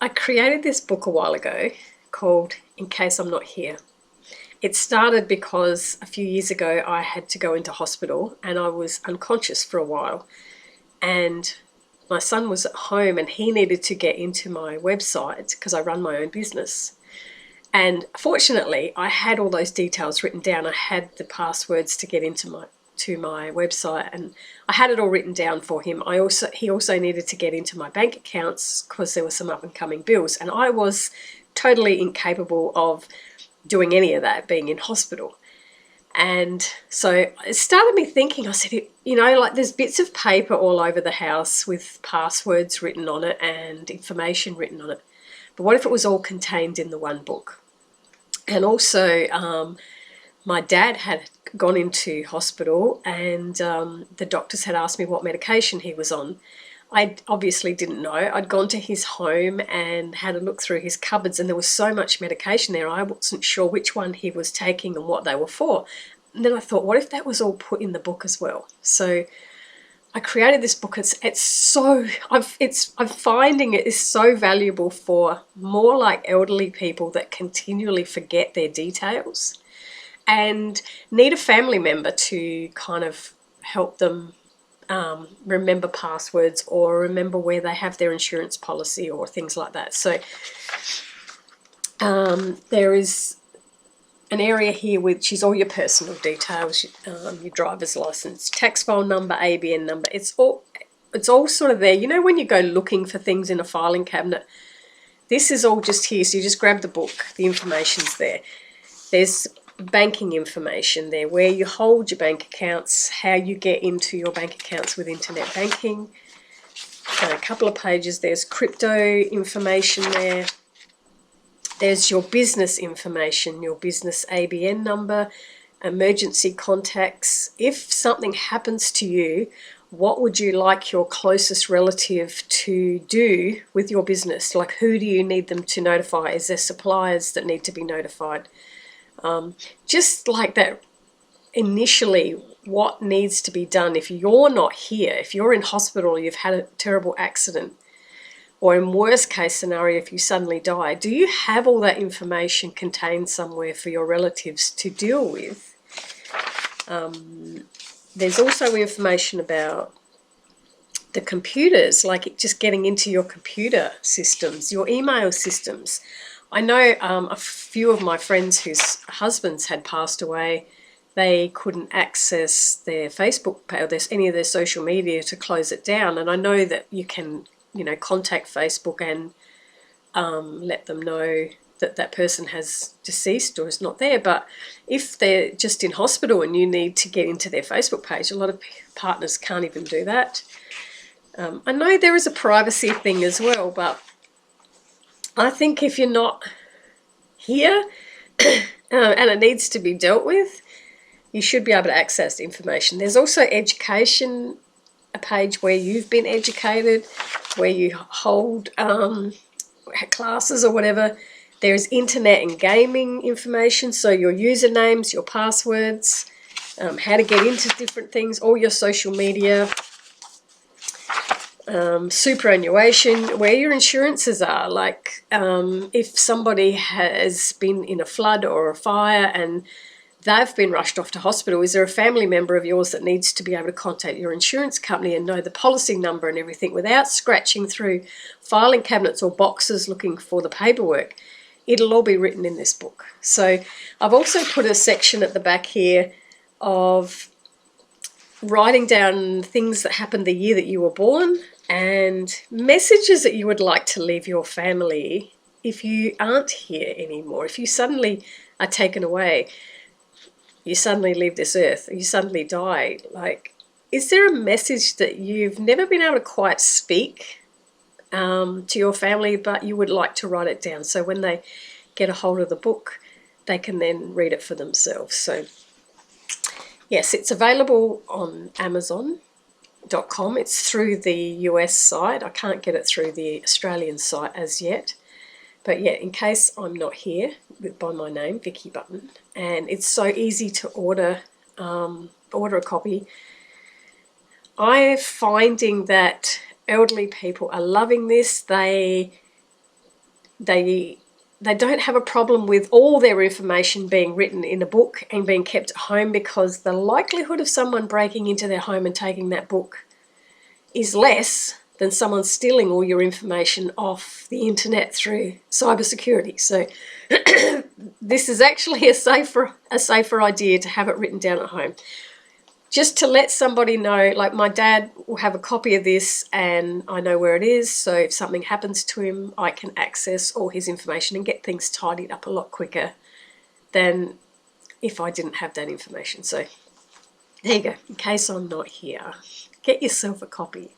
I created this book a while ago called In Case I'm Not Here. It started because a few years ago I had to go into hospital and I was unconscious for a while. And my son was at home and he needed to get into my website because I run my own business. And fortunately, I had all those details written down. I had the passwords to get into my website, and I had it all written down for him. He also needed to get into my bank accounts because there were some up and coming bills, and I was totally incapable of doing any of that being in hospital. And so it started me thinking, I said, like there's bits of paper all over the house with passwords written on it and information written on it. But what if it was all contained in the one book? And also, my dad had gone into hospital and the doctors had asked me what medication he was on. I obviously didn't know. I'd gone to his home and had a look through his cupboards, and there was so much medication there, I wasn't sure which one he was taking and what they were for. And then I thought, what if that was all put in the book as well? So I created this book. I'm finding it is so valuable for more like elderly people that continually forget their details and need a family member to kind of help them remember passwords or remember where they have their insurance policy or things like that. So there is an area here which is all your personal details, your driver's license, tax file number, ABN number. It's all sort of there. You know, when you go looking for things in a filing cabinet, this is all just here. So you just grab the book, the information's there. There's banking information there, where you hold your bank accounts, how you get into your bank accounts with internet banking. A couple of pages, there's crypto information there. There's your business information, your business ABN number, emergency contacts. If something happens to you, what would you like your closest relative to do with your business? Like, who do you need them to notify? Is there suppliers that need to be notified? Just like that, initially, what needs to be done if you're not here, if you're in hospital, you've had a terrible accident, or in worst case scenario, if you suddenly die, do you have all that information contained somewhere for your relatives to deal with? There's also information about the computers, like just getting into your computer systems, your email systems. I know a few of my friends whose husbands had passed away. They couldn't access their Facebook or any of their social media to close it down. And I know that you can, contact Facebook and let them know that that person has deceased or is not there. But if they're just in hospital and you need to get into their Facebook page, a lot of partners can't even do that. I know there is a privacy thing as well, but I think if you're not here and it needs to be dealt with, you should be able to access information. There's also education, a page where you've been educated, where you hold classes or whatever. There's internet and gaming information, so your usernames, your passwords, how to get into different things, all your social media, superannuation, where your insurances are. Like if somebody has been in a flood or a fire and they've been rushed off to hospital, is there a family member of yours that needs to be able to contact your insurance company and know the policy number and everything without scratching through filing cabinets or boxes looking for the paperwork? It'll all be written in this book. So I've also put a section at the back here of writing down things that happened the year that you were born and messages that you would like to leave your family if you aren't here anymore. If you suddenly are taken away, you suddenly leave this earth, you suddenly die. Like, is there a message that you've never been able to quite speak to your family, but you would like to write it down so when they get a hold of the book, they can then read it for themselves? So yes, it's available on Amazon.com. It's through the US site. I can't get it through the Australian site as yet. But yeah, In Case I'm Not Here, by my name, Vicky Button. And it's so easy to order a copy. I'm finding that elderly people are loving this. They they don't have a problem with all their information being written in a book and being kept at home, because the likelihood of someone breaking into their home and taking that book is less than someone stealing all your information off the internet through cybersecurity. So this is actually a safer idea to have it written down at home. Just to let somebody know, like my dad will have a copy of this and I know where it is, so if something happens to him, I can access all his information and get things tidied up a lot quicker than if I didn't have that information. So there you go, in case I'm not here, get yourself a copy.